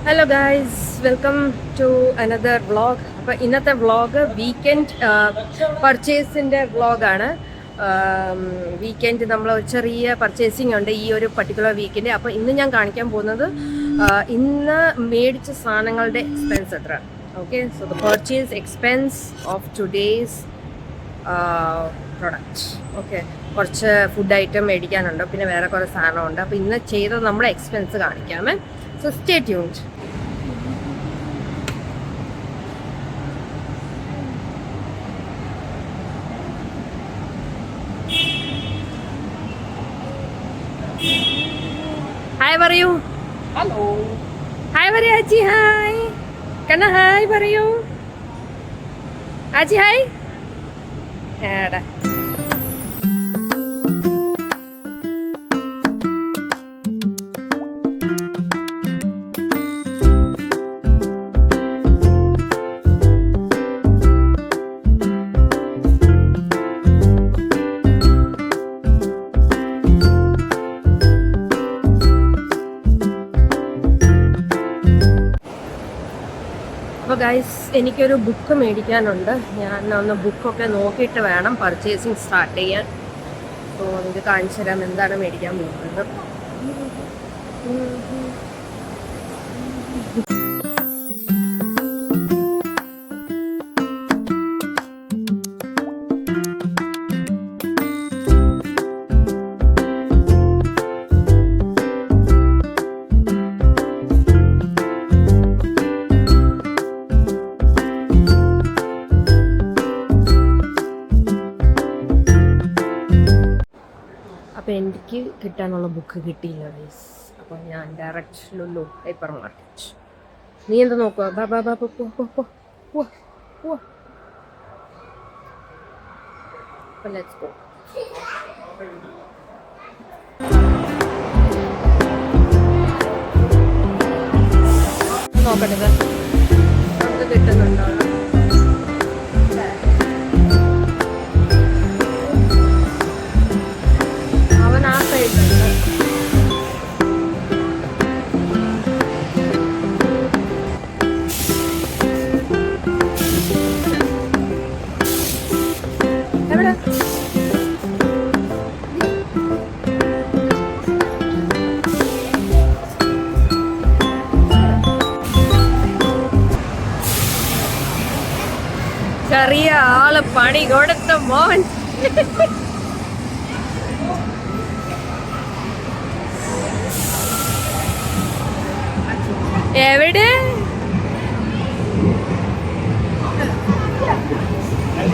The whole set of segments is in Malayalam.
Hello guys, welcome to another vlog. അപ്പോൾ ഇന്നത്തെ വ്ളോഗ് വീക്കെൻഡ് പർച്ചേസിൻ്റെ വ്ളോഗാണ്. വീക്കെൻഡ് നമ്മൾ ഒരു ചെറിയ പർച്ചേസിങ് ഉണ്ട് ഈ ഒരു പർട്ടിക്കുലർ വീക്കെൻഡ്. അപ്പോൾ ഇന്ന് ഞാൻ കാണിക്കാൻ പോകുന്നത് ഇന്ന് മേടിച്ച സാധനങ്ങളുടെ എക്സ്പെൻസ് എത്ര. Okay, so the purchase expense of today's product. Okay, കുറച്ച് ഫുഡ് ഐറ്റം മേടിക്കാനുണ്ട്, പിന്നെ വേറെ കുറേ സാധനമുണ്ട്. അപ്പോൾ ഇന്ന് ചെയ്തത് നമ്മുടെ എക്സ്പെൻസ് കാണിക്കാമേ. So stay tuned. Hi പറയൂ. ഹലോ. Hi പറയൂ ആച്ചി. ഹായ് കണ്ണ. ഹായ് പറയൂ ആച്ചി. ഹായ്. ഏടാ അപ്പോൾ ഗൈസ്, എനിക്കൊരു ബുക്ക് മേടിക്കാനുണ്ട്. ഞാൻ ഒന്ന് ബുക്കൊക്കെ നോക്കിയിട്ട് വേണം പർച്ചേസിങ് സ്റ്റാർട്ട് ചെയ്യാൻ. സോ നിങ്ങൾക്ക് കാണിച്ചു തരാം എന്താണ് മേടിക്കാൻ പോകുന്നത്. അപ്പോൾ എനിക്ക് കിട്ടാനുള്ള ബുക്ക് കിട്ടിയില്ല ഗൈസ്. അപ്പോൾ ഞാൻ ഡയറക്റ്റ് ലുലു ഹൈപ്പർ മാർക്കറ്റ്. നീ എന്താ നോക്കുക? ബാ ബാ ബാ പോ പോ പോ പോ പോ. അപ്പോൾ ലെറ്റ്സ് ഗോ. നോക്കട്ടെ നമുക്ക് കിട്ടുന്നുണ്ടോ. ചെറിയ ആള് പണി കൊടുത്ത മോൻ. എവിടെ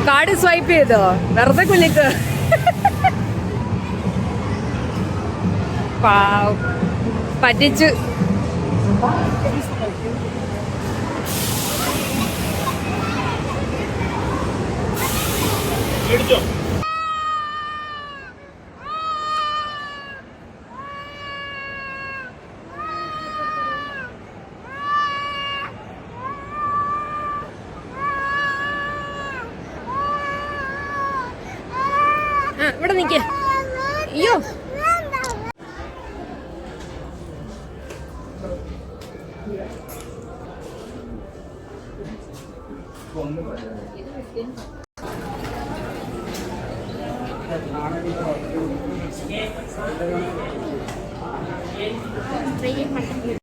കാർഡ് സ്വൈപ്പ് ചെയ്തോ? വെറുതെ കുഞ്ഞിക്ക് പറ്റിച്ചു. ഇവിടെ നിക്ക്. അയ്യോ,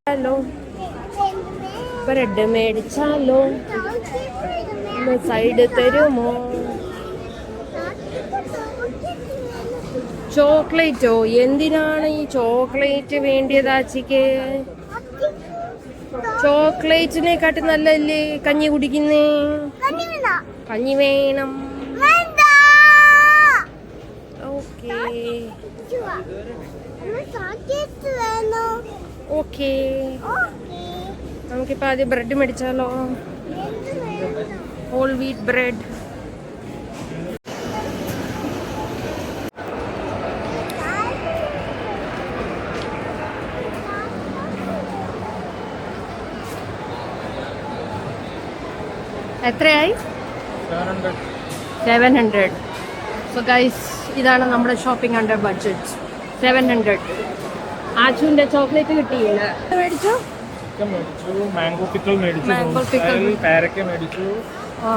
ഹലോ, ബ്രെഡ് മേടിച്ചാലോ? സൈഡ് തരുമോ? ചോക്ലേറ്റോ? എന്തിനാണ് ഈ ചോക്ലേറ്റ് വേണ്ടിയതാച്ചിക്ക്? ചോക്ലേറ്റിനെക്കാട്ടി നല്ലല്ലേ കഞ്ഞി കുടിക്കുന്നേ. കഞ്ഞി വേണം. ഓക്കേ ഓക്കേ, നമുക്കിപ്പോൾ ആദ്യം ബ്രെഡ് മേടിച്ചാലോ? Whole wheat bread. എത്രയായി? 700. സോ ഗൈസ്, ഇതാണ് നമ്മുടെ ഷോപ്പിംഗ് അണ്ടർ ബഡ്ജറ്റ്. 700. ആച്ചുവിൻ്റെ ചോക്ലേറ്റ് കിട്ടിയില്ല. മേടിച്ചോ? ചിക്കൻ മേടിച്ചു, മാംഗോ പിക്കിൾ മേടിച്ചു, Mango pickle. പേരക്ക മേടിച്ചു, ആ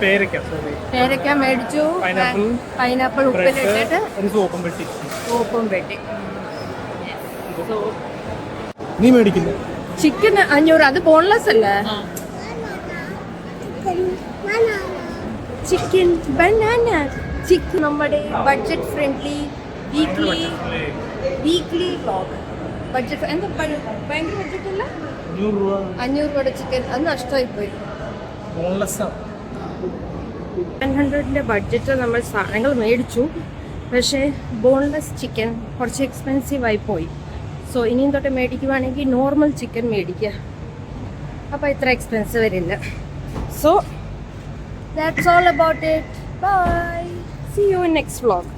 പേരക്ക സോറി, പേരക്ക മേടിച്ചു, Pineapple. പൈനാപ്പിൾ ബ്രെഡ്, ഉപ്പിലിട്ടിട്ട് ഒരു സോപ്പും പെട്ടി. സോപ്പും വെട്ടി. നീ മേടിക്കുന്നു ചിക്കൻ 500, അത് ബോൺലെസ് അല്ലേ? ചിക്കൻ ബനാന ചിക്കൻ നമ്മുടെ budget friendly weekly vlog. Budget എന്താ ഭയങ്കര ബഡ്ജറ്റ് അല്ല, 500 രൂപ 500 രൂപയുടെ ചിക്കൻ അത് നഷ്ടമായി പോയി. ബോൺലെസ് ആണ്. 700ന്റെ ബഡ്ജറ്റ് നമ്മൾ സാധനങ്ങൾ മേടിച്ചു, പക്ഷേ ബോൺലെസ് ചിക്കൻ കുറച്ച് എക്സ്പെൻസീവായി പോയി. സോ ഇനിയും തൊട്ട് മേടിക്കുവാണെങ്കിൽ നോർമൽ ചിക്കൻ മേടിക്കുക, അപ്പോൾ ഇത്ര എക്സ്പെൻസീവ് വരില്ല. So that's all about it. Bye, see you in next vlog.